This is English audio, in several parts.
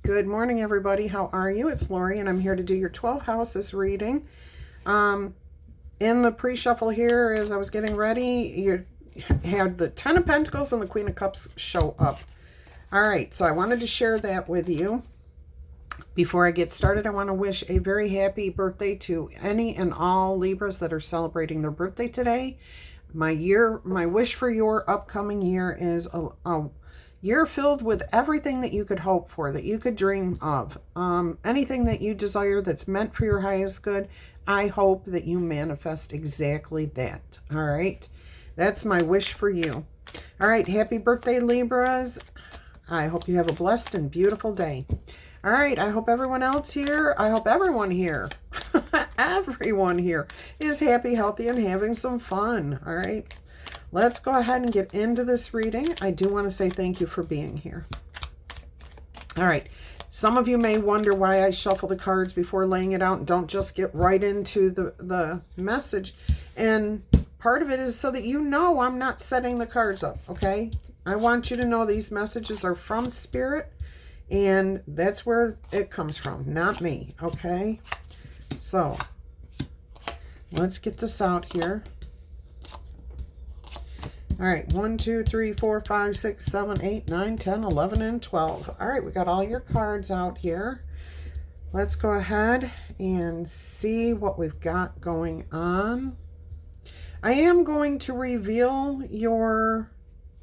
Good morning, everybody. How are you? It's Laurie, and I'm here to do your 12 houses reading. In the pre-shuffle here, as I was getting ready, you had the Ten of Pentacles and the Queen of Cups show up. All right, so I wanted to share that with you. Before I get started, I want to wish a very happy birthday to any and all Libras that are celebrating their birthday today. My wish for your upcoming year is a year filled with everything that you could hope for, that you could dream of. Anything that you desire that's meant for your highest good, I hope that you manifest exactly that. All right? That's my wish for you. All right, happy birthday, Libras. I hope you have a blessed and beautiful day. All right, I hope everyone else here, I hope everyone here, everyone here is happy, healthy, and having some fun. All right? Let's go ahead and get into this reading. I do want to say thank you for being here. All right. Some of you may wonder why I shuffle the cards before laying it out and don't just get right into the message. And part of it is so that you know I'm not setting the cards up, okay? I want you to know these messages are from Spirit, and that's where it comes from, not me, okay? So let's get this out here. All right, 1, 2, 3, 4, 5, 6, 7, 8, 9, 10, 11, and 12. All right, we got all your cards out here. Let's go ahead and see what we've got going on. I am going to reveal your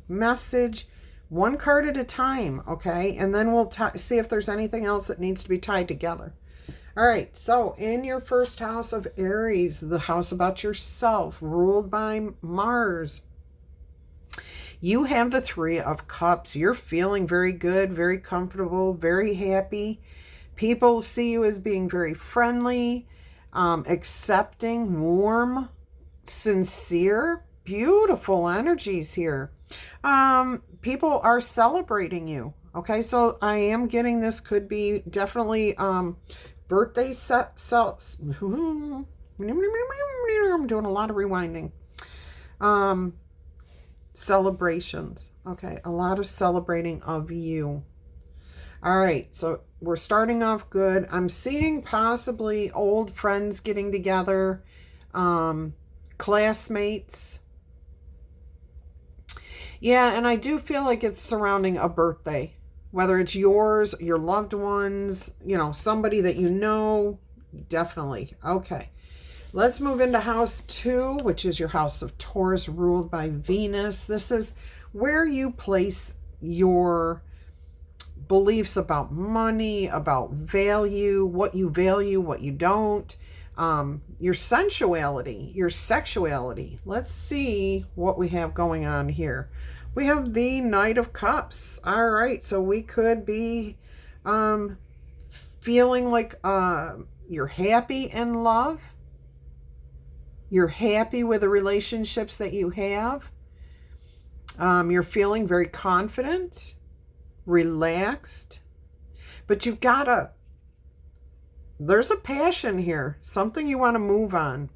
message one card at a time, okay? And then we'll see if there's anything else that needs to be tied together. All right, so in your first house of Aries, the house about yourself, ruled by Mars, you have the Three of Cups. You're feeling very good, very comfortable, very happy. People see you as being very friendly, accepting, warm, sincere, beautiful energies here. People are celebrating you. Okay, so I am getting this could be definitely birthday I'm doing a lot of rewinding. Celebrations. Okay, a lot of celebrating of you. All right, so we're starting off good. I'm seeing possibly old friends getting together, classmates. Yeah, and I do feel like it's surrounding a birthday, whether it's yours, your loved ones, you know, somebody that you know, definitely. Okay. Let's move into house 2, which is your house of Taurus, ruled by Venus. This is where you place your beliefs about money, about value, what you don't, your sensuality, your sexuality. Let's see what we have going on here. We have the Knight of Cups. All right, so we could be feeling like you're happy in love. You're happy with the relationships that you have. You're feeling very confident, relaxed. But you've got there's a passion here, something you want to move on.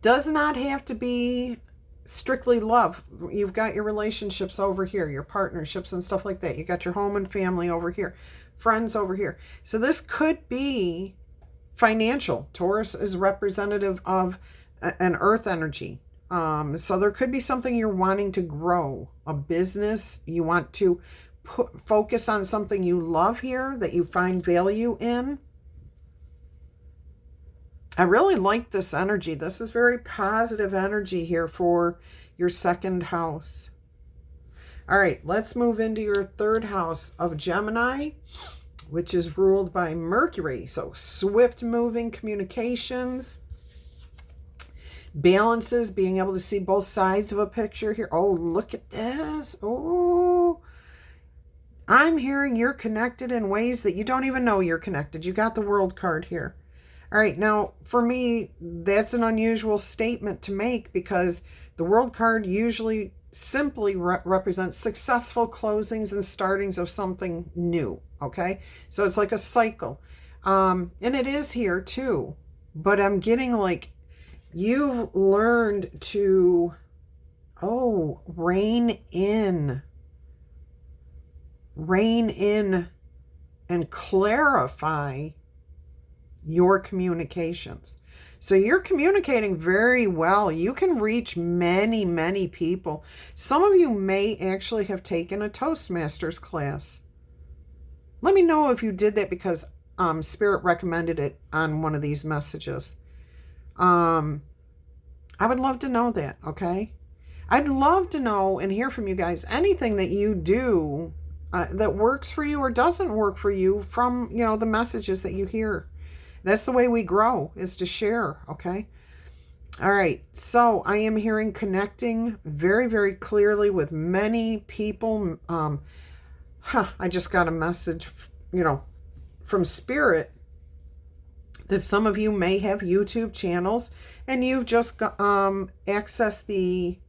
Does not have to be strictly love. You've got your relationships over here, your partnerships and stuff like that. You got your home and family over here, friends over here. So this could be financial. Taurus is representative of an earth energy. So there could be something you're wanting to grow, a business. You want to focus on something you love here, that you find value in. I really like this energy. This is very positive energy here for your second house. All right, let's move into your third house of Gemini, which is ruled by Mercury. So swift moving communications, balances, being able to see both sides of a picture here. Oh, look at this. Oh, I'm hearing you're connected in ways that you don't even know you're connected. You got the World card here. All right, now for me, that's an unusual statement to make because the World card usually simply represents successful closings and startings of something new. Okay, so it's like a cycle, and it is here too, but I'm getting like you've learned to rein in rein in and clarify your communications. So you're communicating very well. You can reach many, many people. Some of you may actually have taken a Toastmasters class. Let me know if you did that, because Spirit recommended it on one of these messages. I would love to know that, okay? I'd love to know and hear from you guys anything that you do that works for you or doesn't work for you from, the messages that you hear. That's the way we grow, is to share, okay? All right, so I am hearing connecting very, very clearly with many people. I just got a message, from Spirit that some of you may have YouTube channels and you've just accessed the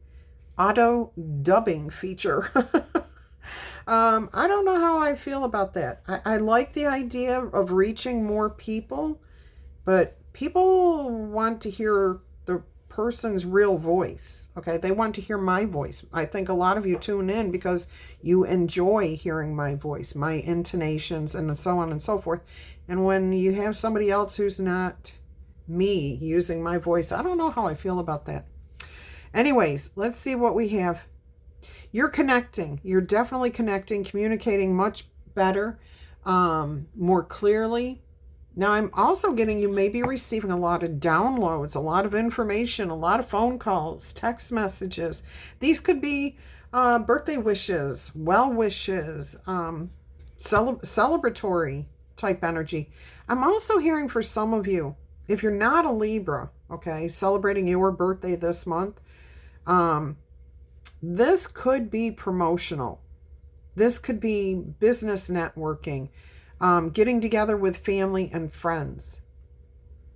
auto dubbing feature. I don't know how I feel about that. I like the idea of reaching more people, but people want to hear the person's real voice. Okay, they want to hear my voice. I think a lot of you tune in because you enjoy hearing my voice, my intonations, and so on and so forth. And when you have somebody else who's not me using my voice, I don't know how I feel about that. Anyways, let's see what we have. You're connecting. You're definitely connecting, communicating much better, more clearly. Now, I'm also getting you may be receiving a lot of downloads, a lot of information, a lot of phone calls, text messages. These could be birthday wishes, well wishes, celebratory type energy. I'm also hearing for some of you, if you're not a Libra, okay, celebrating your birthday this month, this could be promotional. This could be business networking, getting together with family and friends.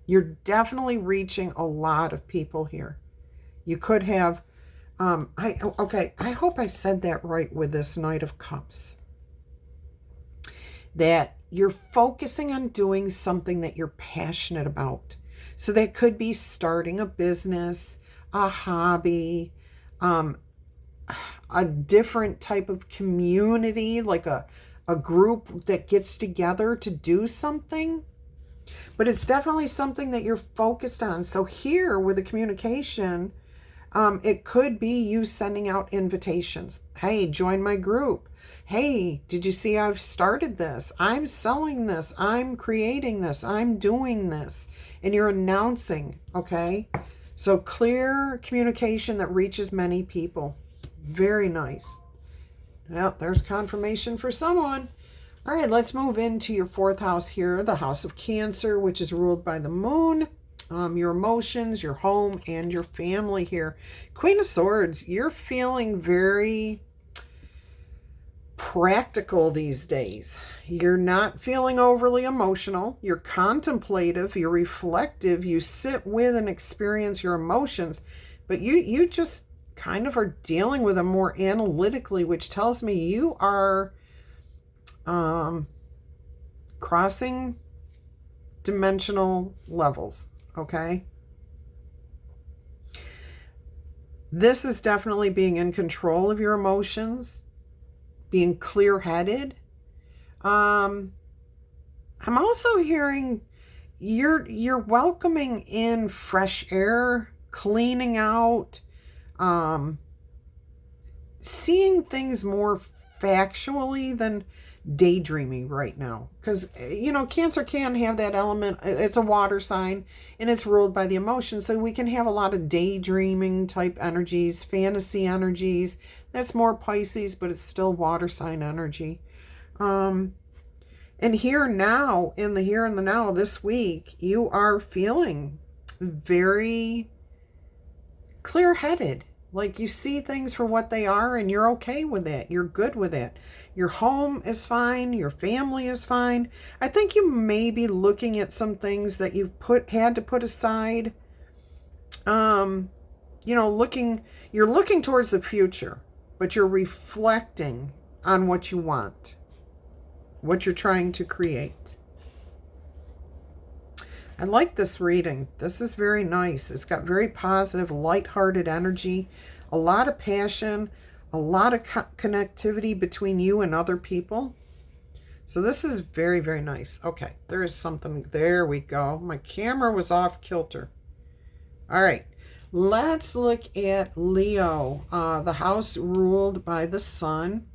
You're definitely reaching a lot of people here. You could have, I hope I said that right with this Knight of Cups. That you're focusing on doing something that you're passionate about. So that could be starting a business, a hobby, a different type of community, like a group that gets together to do something. But it's definitely something that you're focused on. So here with the communication, it could be you sending out invitations. Hey, join my group. Hey, did you see I've started this? I'm selling this. I'm creating this. I'm doing this. And you're announcing, okay? So clear communication that reaches many people. Very nice. Well, there's confirmation for someone. All right, let's move into your fourth house here, the house of Cancer, which is ruled by the moon. Your emotions, your home, and your family here. Queen of Swords, you're feeling very practical these days. You're not feeling overly emotional. You're contemplative. You're reflective. You sit with and experience your emotions, but you just kind of are dealing with them more analytically, which tells me you are crossing dimensional levels. Okay. This is definitely being in control of your emotions, being clear-headed. I'm also hearing you're welcoming in fresh air, cleaning out, seeing things more factually than daydreaming right now, because Cancer can have that element. It's a water sign and it's ruled by the emotions, so we can have a lot of daydreaming type energies, fantasy energies. That's more Pisces, but it's still water sign energy. And here now, in the here and the now this week, you are feeling very clear-headed. Like you see things for what they are and you're okay with it. You're good with it. Your home is fine. Your family is fine. I think you may be looking at some things that you've had to put aside. You're looking towards the future, but you're reflecting on what you want, what you're trying to create. I like this reading. This is very nice. It's got very positive, lighthearted energy, a lot of passion, a lot of connectivity between you and other people. So this is very, very nice. Okay, there is something. There we go. My camera was off kilter. All right, let's look at Leo, the house ruled by the sun.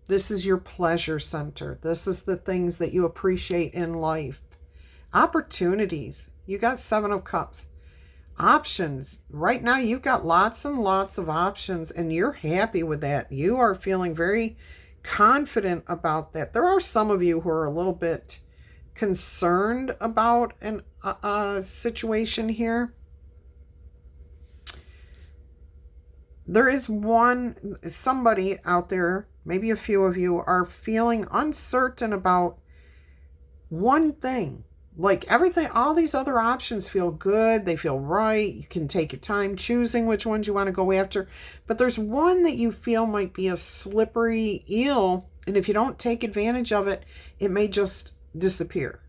This is your pleasure center. This is the things that you appreciate in life. Opportunities. You got 7 of Cups. Options. Right now, you've got lots and lots of options, and you're happy with that. You are feeling very confident about that. There are some of you who are a little bit concerned about a situation here. There is somebody out there, maybe a few of you, are feeling uncertain about one thing. Like everything, all these other options feel good. They feel right. You can take your time choosing which ones you want to go after. But there's one that you feel might be a slippery eel. And if you don't take advantage of it, it may just disappear.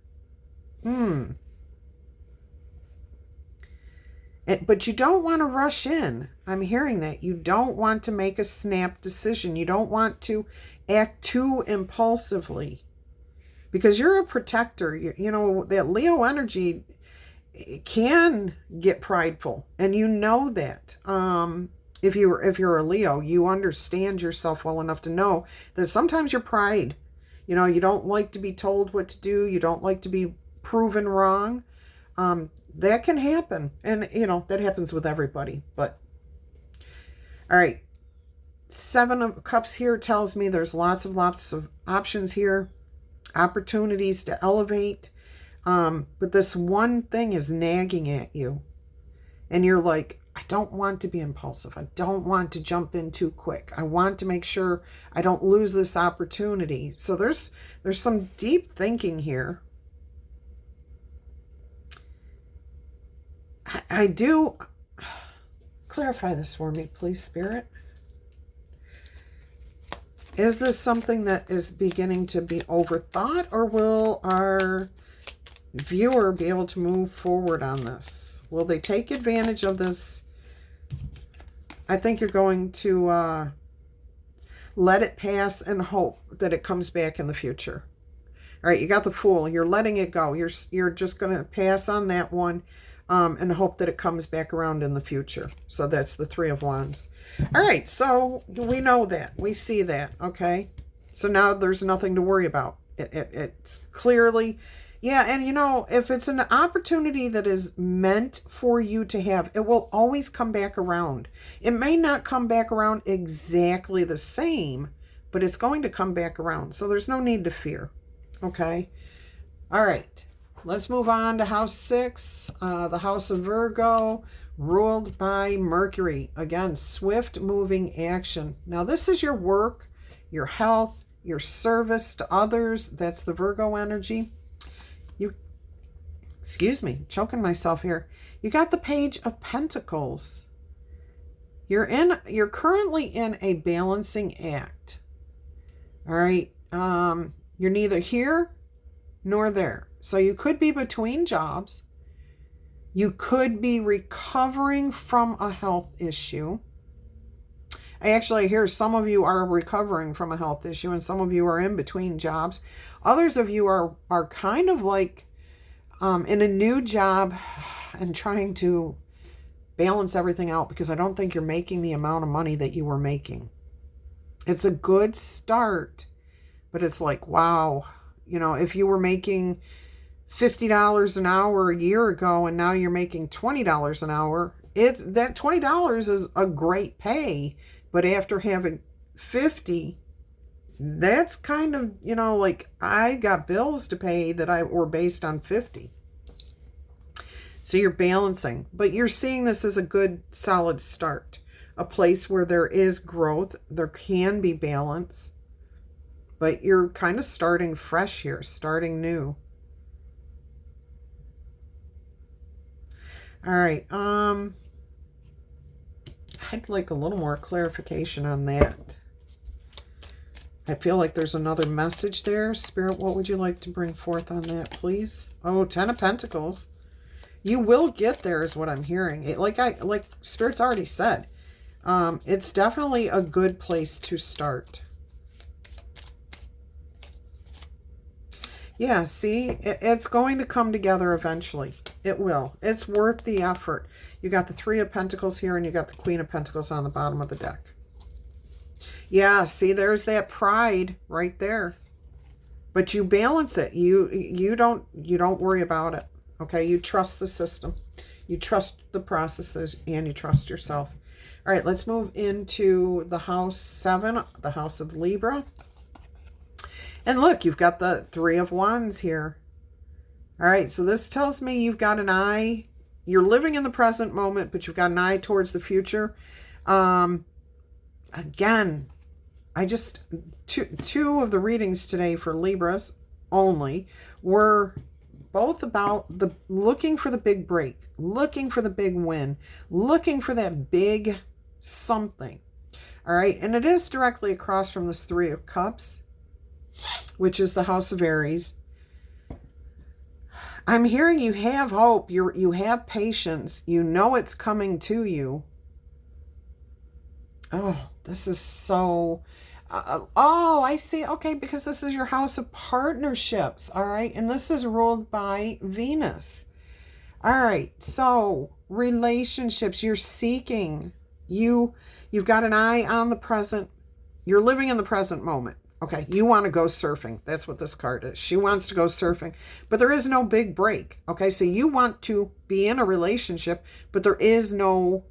But you don't want to rush in. I'm hearing that. You don't want to make a snap decision. You don't want to act too impulsively. Because you're a protector. You know, that Leo energy can get prideful. And you know that. If you're a Leo, you understand yourself well enough to know that sometimes your pride, you know, you don't like to be told what to do. You don't like to be proven wrong. That can happen. And, you know, that happens with everybody. But, all right. 7 of Cups here tells me there's lots of options here. Opportunities to elevate. But this one thing is nagging at you. And you're like, I don't want to be impulsive. I don't want to jump in too quick. I want to make sure I don't lose this opportunity. So there's some deep thinking here. I do clarify this for me, please, Spirit. Is this something that is beginning to be overthought, or will our viewer be able to move forward on this? Will they take advantage of this? I think you're going to let it pass and hope that it comes back in the future. All right, you got the Fool. You're letting it go. You're just going to pass on that one. And hope that it comes back around in the future. So that's the 3 of Wands. All right, so we know that. We see that, okay? So now there's nothing to worry about. It's clearly, yeah, and you know, if it's an opportunity that is meant for you to have, it will always come back around. It may not come back around exactly the same, but it's going to come back around. So there's no need to fear, okay? All right. Let's move on to house 6, the house of Virgo, ruled by Mercury. Again, swift moving action. Now, this is your work, your health, your service to others. That's the Virgo energy. Excuse me, choking myself here. You got the Page of Pentacles. You're currently in a balancing act. All right. You're neither here nor there. So you could be between jobs. You could be recovering from a health issue. I actually hear some of you are recovering from a health issue and some of you are in between jobs. Others of you are kind of like in a new job and trying to balance everything out because I don't think you're making the amount of money that you were making. It's a good start, but it's like, wow, you know, if you were making $50 an hour a year ago and now you're making $20 an hour, that $20 is a great pay, but after having 50, that's kind of, you know, like I got bills to pay that were based on 50. So you're balancing, but you're seeing this as a good solid start, a place where there is growth, there can be balance, but you're kind of starting fresh here, starting new. All right, I'd like a little more clarification on that. I feel like there's another message there. Spirit, what would you like to bring forth on that, please? Oh, 10 of Pentacles. You will get there is what I'm hearing. Like Spirit's already said. It's definitely a good place to start. Yeah, see, it's going to come together eventually. It will. It's worth the effort. You got the Three of Pentacles here, and you got the Queen of Pentacles on the bottom of the deck. Yeah, see, there's that pride right there. But you balance it. You don't worry about it. Okay, you trust the system. You trust the processes, and you trust yourself. All right, let's move into the house 7, the house of Libra. And look, you've got the Three of Wands here. All right, so this tells me you've got an eye. You're living in the present moment, but you've got an eye towards the future. Again, I just, two of the readings today for Libras only were both about the looking for the big break, looking for the big win, looking for that big something. All right, and it is directly across from this Three of Cups, which is the house of Aries. I'm hearing you have hope, you have patience, you know it's coming to you. Oh, this is so... oh, I see. Okay, because this is your house of partnerships, all right? And this is ruled by Venus. All right, so relationships, you're seeking. You've got an eye on the present. You're living in the present moment. Okay, you want to go surfing. That's what this card is. She wants to go surfing, but there is no big break. Okay, so you want to be in a relationship, but there is nobody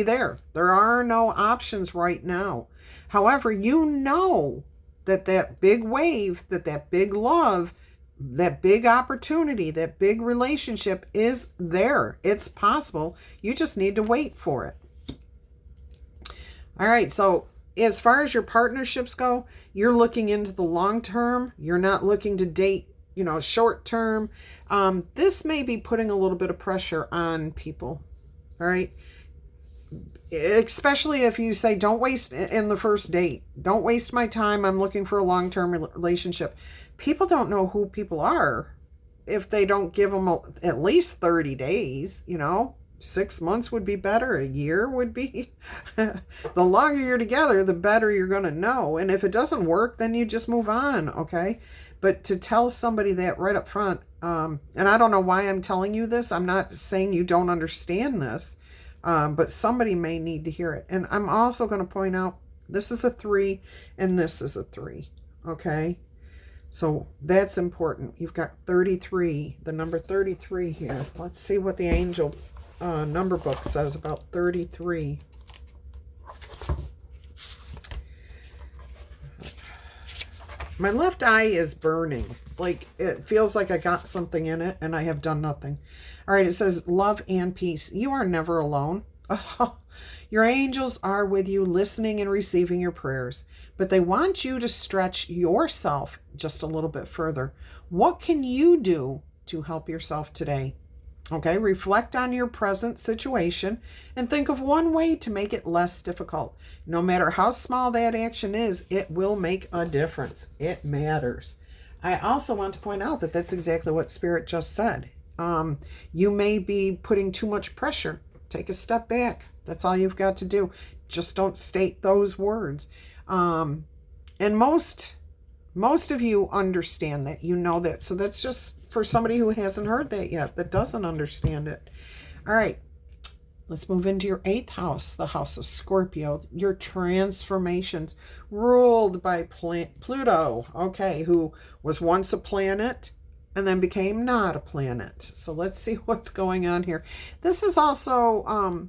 there. There are no options right now. However, you know that big wave, that big love, that big opportunity, that big relationship is there. It's possible. You just need to wait for it. All right, so as far as your partnerships go, you're looking into the long term. You're not looking to date, short term. This may be putting a little bit of pressure on people. All right. Especially if you say, don't waste in the first date. Don't waste my time. I'm looking for a long-term relationship. People don't know who people are if they don't give them at least 30 days, 6 months would be better. A year would be. The longer you're together, the better you're going to know. And if it doesn't work, then you just move on, okay? But to tell somebody that right up front, and I don't know why I'm telling you this. I'm not saying you don't understand this, but somebody may need to hear it. And I'm also going to point out, this is a 3 and this is a 3, okay? So that's important. You've got 33, the number 33 here. Let's see what the angel number book says about 33. My left eye is burning. Like, it feels like I got something in it and I have done nothing. All right, it says love and peace. You are never alone. Oh, your angels are with you, listening and receiving your prayers, but they want you to stretch yourself just a little bit further. What can you do to help yourself today? Okay, reflect on your present situation and think of one way to make it less difficult. No matter how small that action is, it will make a difference. It matters. I also want to point out that that's exactly what Spirit just said. You may be putting too much pressure. Take a step back. That's all you've got to do. Just don't state those words. And most of you understand that. You know that. So that's just for somebody who hasn't heard that yet, that doesn't understand it. All right. Let's move into your 8th house, the house of Scorpio. Your transformations ruled by Pluto, okay, who was once a planet and then became not a planet. So let's see what's going on here. This is also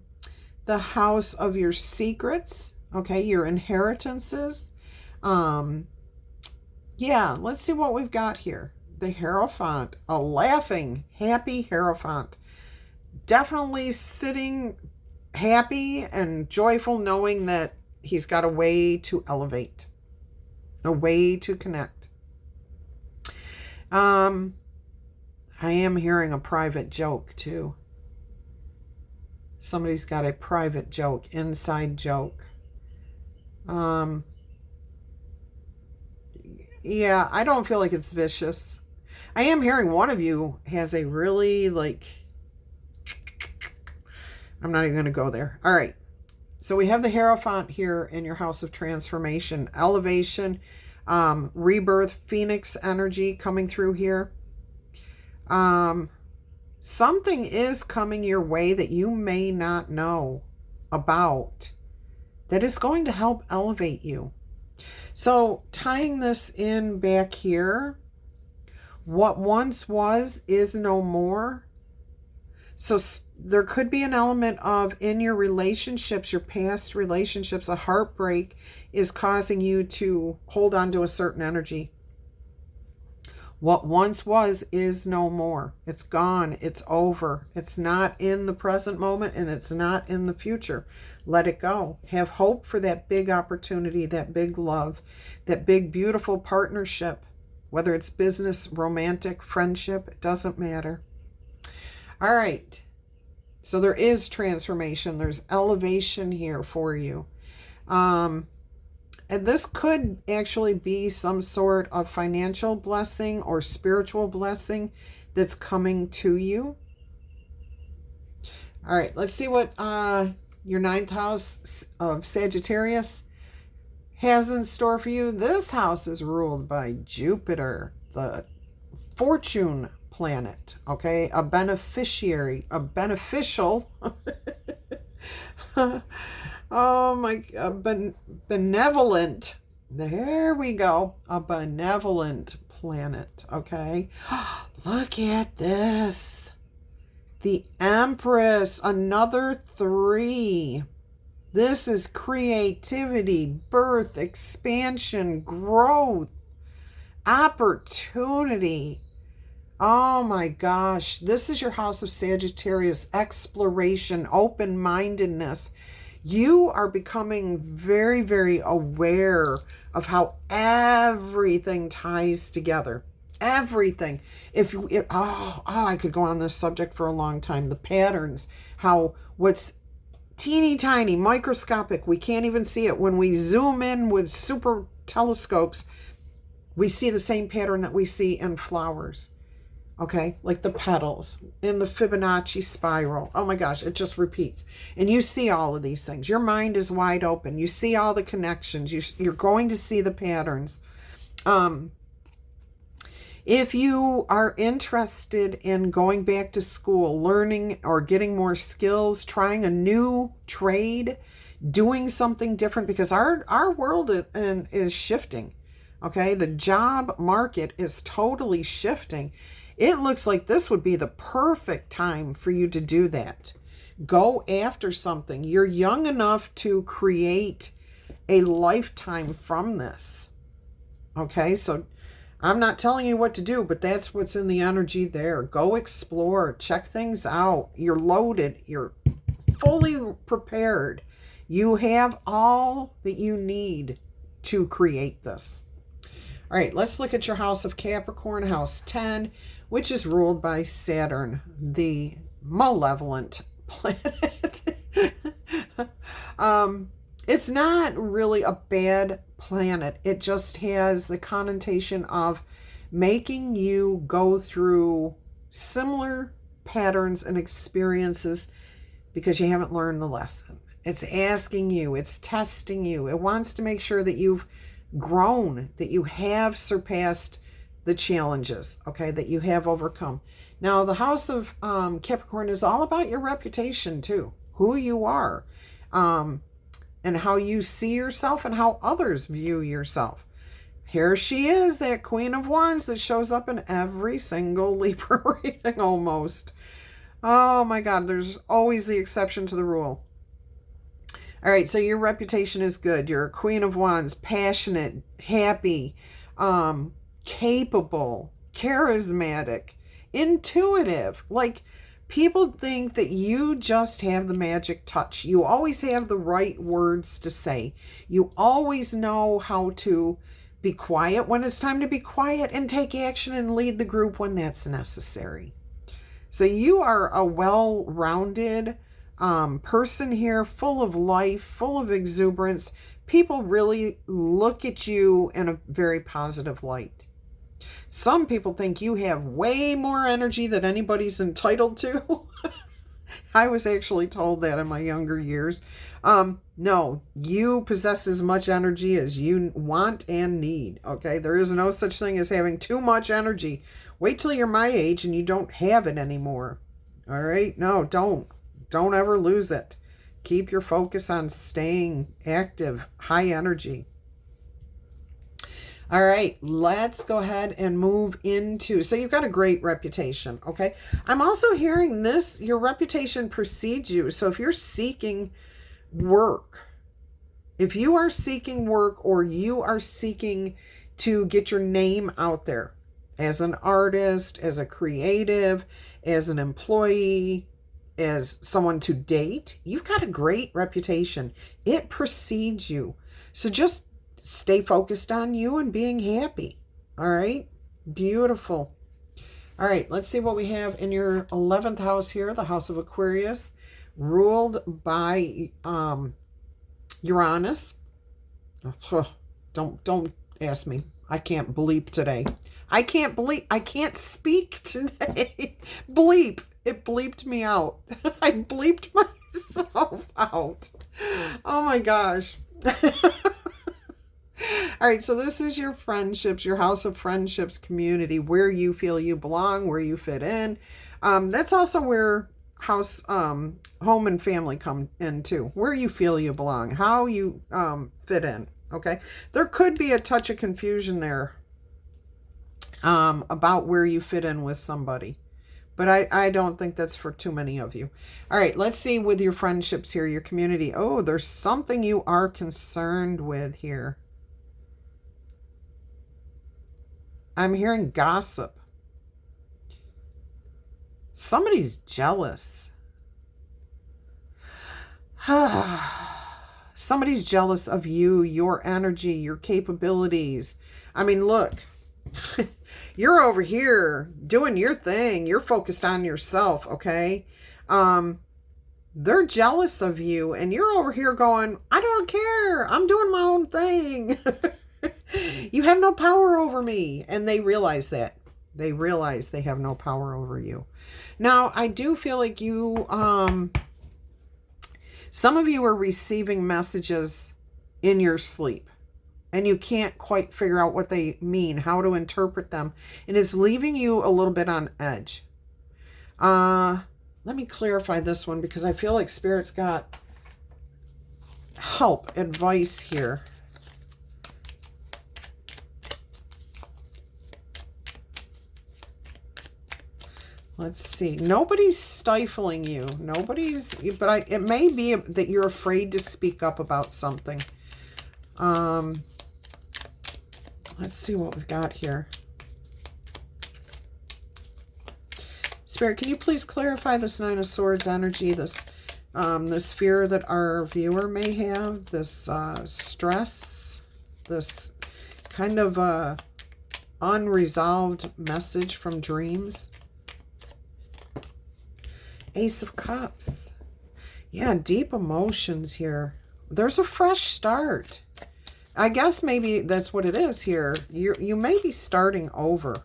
the house of your secrets, okay, your inheritances. Yeah, let's see what we've got here. The Hierophant, a laughing, happy Hierophant. Definitely sitting happy and joyful, knowing that he's got a way to elevate, a way to connect. I am hearing a private joke too. Somebody's got a private joke, inside joke. Yeah, I don't feel like it's vicious. I am hearing one of you has a really I'm not even going to go there. All right. So we have the Hierophant here in your house of transformation, elevation, rebirth, phoenix energy coming through here. Something is coming your way that you may not know about that is going to help elevate you. So tying this in back here, what once was is no more. So there could be an element of, in your relationships, your past relationships, a heartbreak is causing you to hold on to a certain energy. What once was is no more. It's gone. It's over. It's not in the present moment, and it's not in the future. Let it go. Have hope for that big opportunity, that big love, that big, beautiful partnership, whether it's business, romantic, friendship, it doesn't matter. All right. So there is transformation. There's elevation here for you. And this could actually be some sort of financial blessing or spiritual blessing that's coming to you. All right, let's see what your 9th house of Sagittarius has in store for you. This house is ruled by Jupiter, the fortune planet, okay? A beneficiary, a beneficial... Oh my, benevolent. There we go. A benevolent planet. Okay. Look at this. The Empress, another 3. This is creativity, birth, expansion, growth, opportunity. Oh my gosh. This is your house of Sagittarius, exploration, open-mindedness. You are becoming very, very aware of how everything ties together. Everything. I could go on this subject for a long time. The patterns, how what's teeny tiny, microscopic, we can't even see it. When we zoom in with super telescopes, we see the same pattern that we see in flowers. Okay, like the petals in the Fibonacci spiral. Oh my gosh, it just repeats. And you see all of these things. Your mind is wide open. You see all the connections. You're going to see the patterns. If you are interested in going back to school, learning or getting more skills, trying a new trade, doing something different, because our world is shifting. Okay, the job market is totally shifting. It looks like this would be the perfect time for you to do that. Go after something. You're young enough to create a lifetime from this. Okay, so I'm not telling you what to do, but that's what's in the energy there. Go explore, check things out. You're loaded. You're fully prepared. You have all that you need to create this. All right, let's look at your house of Capricorn, house 10, which is ruled by Saturn, the malevolent planet. It's not really a bad planet. It just has the connotation of making you go through similar patterns and experiences because you haven't learned the lesson. It's asking you, it's testing you. It wants to make sure that you've grown, that you have surpassed the challenges, okay, that you have overcome. Now, the house of Capricorn is all about your reputation too, who you are, and how you see yourself and how others view yourself. Here she is, that Queen of Wands that shows up in every single Libra reading almost. Oh my God, there's always the exception to the rule. All right, so your reputation is good. You're a Queen of Wands, passionate, happy, capable, charismatic, intuitive. Like, people think that you just have the magic touch. You always have the right words to say. You always know how to be quiet when it's time to be quiet and take action and lead the group when that's necessary. So you are a well-rounded person here, full of life, full of exuberance. People really look at you in a very positive light. Some people think you have way more energy than anybody's entitled to. I was actually told that in my younger years. No, you possess as much energy as you want and need. Okay, there is no such thing as having too much energy. Wait till you're my age and you don't have it anymore. All right, no, don't ever lose it. Keep your focus on staying active, high energy. All right, let's go ahead and move into, so you've got a great reputation, okay? I'm also hearing this, your reputation precedes you. So if you're seeking work, if you are seeking work or you are seeking to get your name out there as an artist, as a creative, as an employee, as someone to date, you've got a great reputation. It precedes you. So just stay focused on you and being happy. All right? Beautiful. All right, let's see what we have in your 11th house here, the house of Aquarius, ruled by Uranus. Don't ask me. I can't bleep today. I can't speak today. Bleep. It bleeped me out. I bleeped myself out. Oh my gosh. All right, so this is your friendships, your house of friendships community, where you feel you belong, where you fit in. That's also where house, home and family come in too, where you feel you belong, how you fit in, okay? There could be a touch of confusion there about where you fit in with somebody. But I don't think that's for too many of you. All right, let's see with your friendships here, your community. Oh, there's something you are concerned with here. I'm hearing gossip. Somebody's jealous. Somebody's jealous of you, your energy, your capabilities. I mean, look, you're over here doing your thing. You're focused on yourself, okay? They're jealous of you, and you're over here going, I don't care. I'm doing my own thing. You have no power over me. And they realize that. They realize they have no power over you. Now, I do feel like you, some of you are receiving messages in your sleep. And you can't quite figure out what they mean, how to interpret them. And it's leaving you a little bit on edge. Let me clarify this one because I feel like Spirit's got help, advice here. Let's see. Nobody's stifling you. Nobody's, but it may be that you're afraid to speak up about something. Let's see what we've got here. Spirit, can you please clarify this Nine of Swords energy, this fear that our viewer may have, this stress, this kind of unresolved message from dreams? Ace of Cups. Yeah, deep emotions here. There's a fresh start. I guess maybe that's what it is here. You may be starting over.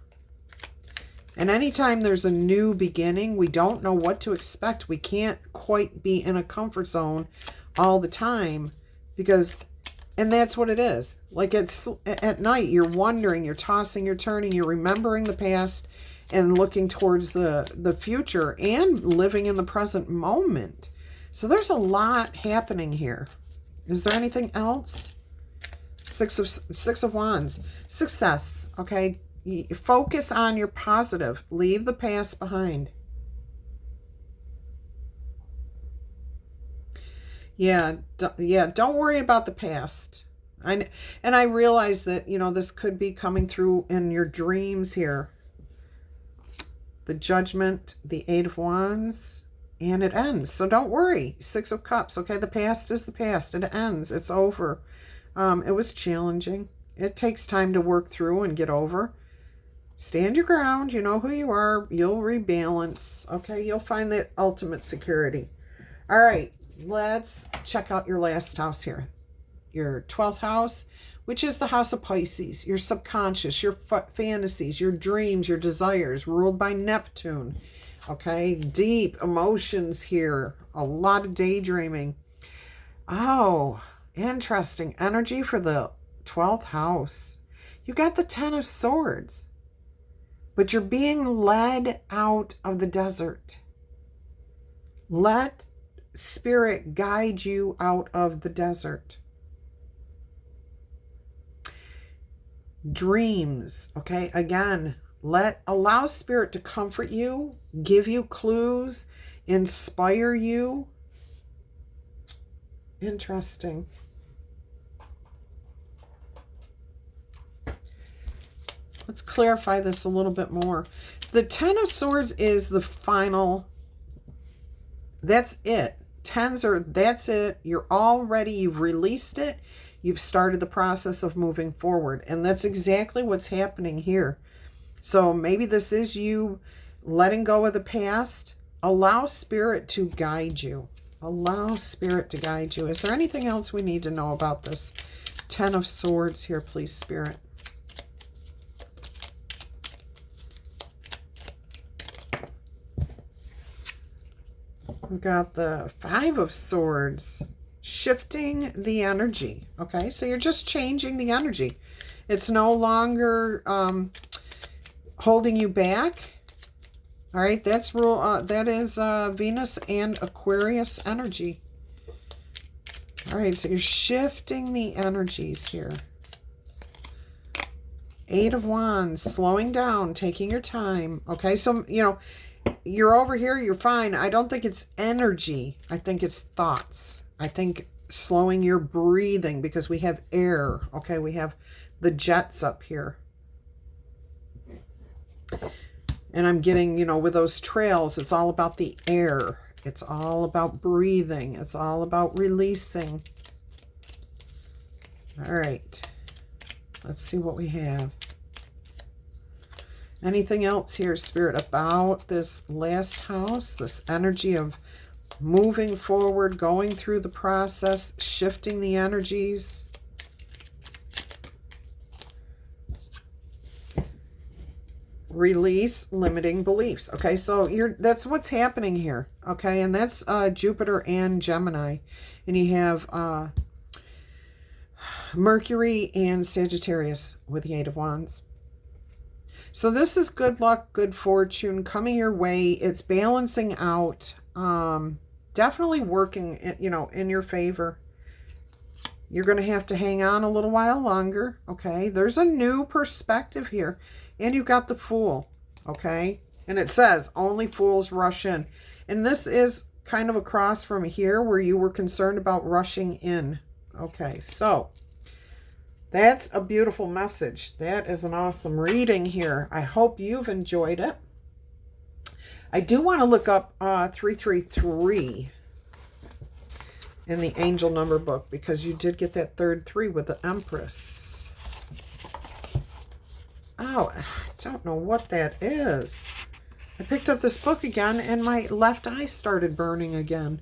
And anytime there's a new beginning, we don't know what to expect. We can't quite be in a comfort zone all the time because, and that's what it is. Like it's at night, you're wondering, you're tossing, you're turning, you're remembering the past and looking towards the future and living in the present moment. So there's a lot happening here. Is there anything else? Six of Wands. Success, okay? Focus on your positive. Leave the past behind. Yeah, don't worry about the past. And I realize that, you know, this could be coming through in your dreams here. The Judgment, the Eight of Wands, and it ends. So don't worry. Six of Cups, okay? The past is the past. It ends. It's over. It was challenging. It takes time to work through and get over. Stand your ground. You know who you are. You'll rebalance. Okay, you'll find the ultimate security. All right, let's check out your last house here. Your 12th house, which is the house of Pisces. Your subconscious, your fantasies, your dreams, your desires, ruled by Neptune. Okay, deep emotions here. A lot of daydreaming. Oh, interesting. Energy for the 12th house. You got the 10 of Swords. But you're being led out of the desert. Let Spirit guide you out of the desert. Dreams, okay? Again, allow Spirit to comfort you, give you clues, inspire you. Interesting. Let's clarify this a little bit more. The 10 of Swords is the final. That's it. Tens are, that's it. You're all ready. You've released it. You've started the process of moving forward. And that's exactly what's happening here. So maybe this is you letting go of the past. Allow Spirit to guide you. Allow Spirit to guide you. Is there anything else we need to know about this 10 of Swords here, please, Spirit? We've got the 5 of Swords, shifting the energy. Okay, so you're just changing the energy. It's no longer holding you back. All right, that's that is Venus and Aquarius energy. All right, so you're shifting the energies here. 8 of Wands, slowing down, taking your time. Okay, so, you know, you're over here, you're fine. I don't think it's energy. I think it's thoughts. I think slowing your breathing, because we have air. Okay, we have the jets up here. And I'm getting, you know, with those trails, it's all about the air. It's all about breathing. It's all about releasing. All right. Let's see what we have. Anything else here, Spirit, about this last house, this energy of moving forward, going through the process, shifting the energies? Release limiting beliefs. Okay, so that's what's happening here. Okay, and that's Jupiter and Gemini. And you have Mercury and Sagittarius with the 8 of Wands. So this is good luck, good fortune coming your way. It's balancing out, definitely working, you know, in your favor. You're going to have to hang on a little while longer, okay? There's a new perspective here. And you've got the Fool, okay? And it says, only fools rush in. And this is kind of across from here where you were concerned about rushing in. Okay, so that's a beautiful message. That is an awesome reading here. I hope you've enjoyed it. I do want to look up 333 in the angel number book, because you did get that third 3 with the Empress. Oh, I don't know what that is. I picked up this book again and my left eye started burning again.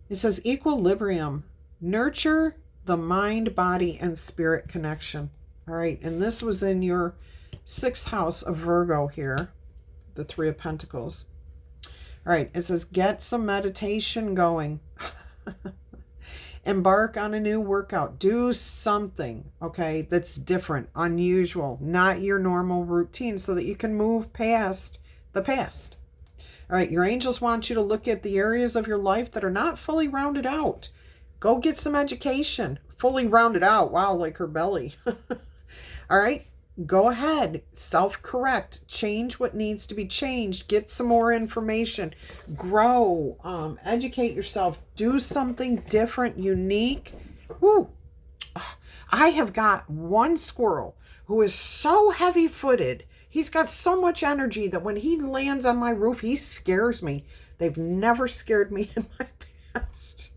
It says equilibrium. Nurture the mind, body, and spirit connection. All right, and this was in your 6th house of Virgo here, the 3 of Pentacles. All right, it says get some meditation going. Embark on a new workout. Do something, okay, that's different, unusual, not your normal routine, so that you can move past the past. All right, your angels want you to look at the areas of your life that are not fully rounded out. Go get some education. Fully rounded out. Wow, like her belly. All right, go ahead. Self-correct. Change what needs to be changed. Get some more information. Grow. Educate yourself. Do something different, unique. Woo. I have got one squirrel who is so heavy-footed. He's got so much energy that when he lands on my roof, he scares me. They've never scared me in my past.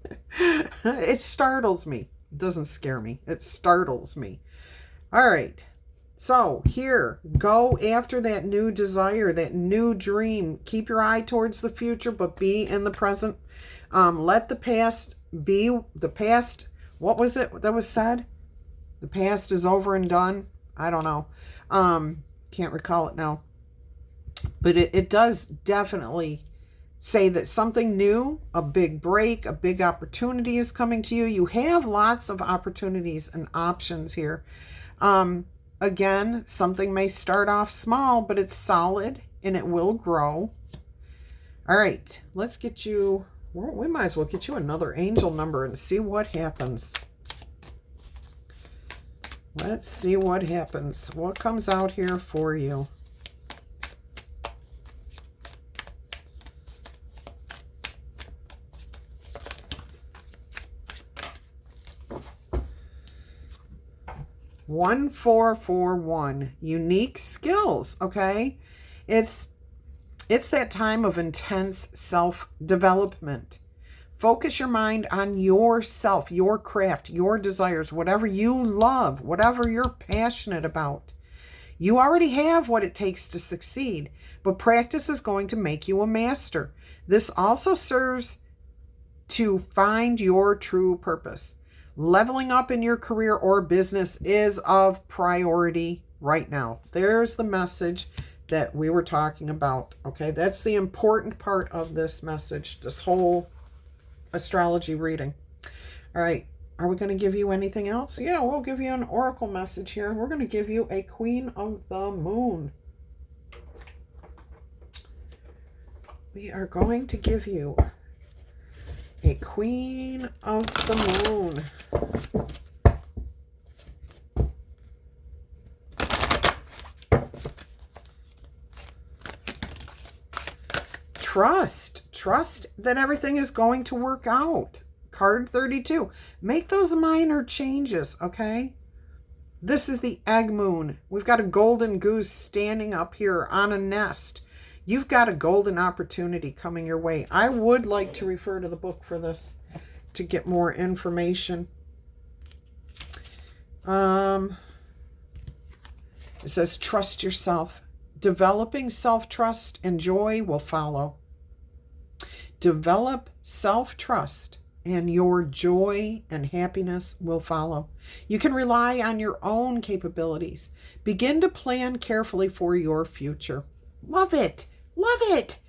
It startles me. It doesn't scare me. It startles me. All right. So here, go after that new desire, that new dream. Keep your eye towards the future, but be in the present. Let the past be the past. What was it that was said? The past is over and done. I don't know. Can't recall it now. But it does definitely say that something new, a big break, a big opportunity is coming to you. You have lots of opportunities and options here. Again, something may start off small, but it's solid and it will grow. All right, let's get you, we might as well get you another angel number and see what happens. Let's see what happens. What comes out here for you? One, 4, 4, 1. Unique skills, okay? It's that time of intense self-development. Focus your mind on yourself, your craft, your desires, whatever you love, whatever you're passionate about. You already have what it takes to succeed, but practice is going to make you a master. This also serves to find your true purpose. Leveling up in your career or business is of priority right now. There's the message that we were talking about. Okay, that's the important part of this message, this whole astrology reading. All right, are we going to give you anything else? Yeah, we'll give you an oracle message here. We're going to give you a Queen of the Moon. We are going to give you a Queen of the Moon. Trust that everything is going to work out. Card 32. Make those minor changes, okay? This is the egg moon. We've got a golden goose standing up here on a nest. You've got a golden opportunity coming your way. I would like to refer to the book for this to get more information. It says, trust yourself. Developing self-trust and joy will follow. Develop self-trust and your joy and happiness will follow. You can rely on your own capabilities. Begin to plan carefully for your future. Love it. Love it.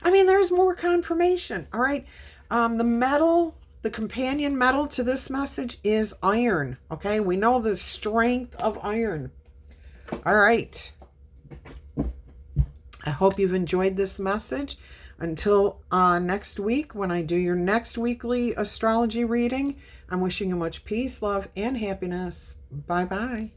I mean, there's more confirmation. All right. The metal, the companion metal to this message is iron. Okay. We know the strength of iron. All right. I hope you've enjoyed this message. Until next week, when I do your next weekly astrology reading, I'm wishing you much peace, love, and happiness. Bye-bye.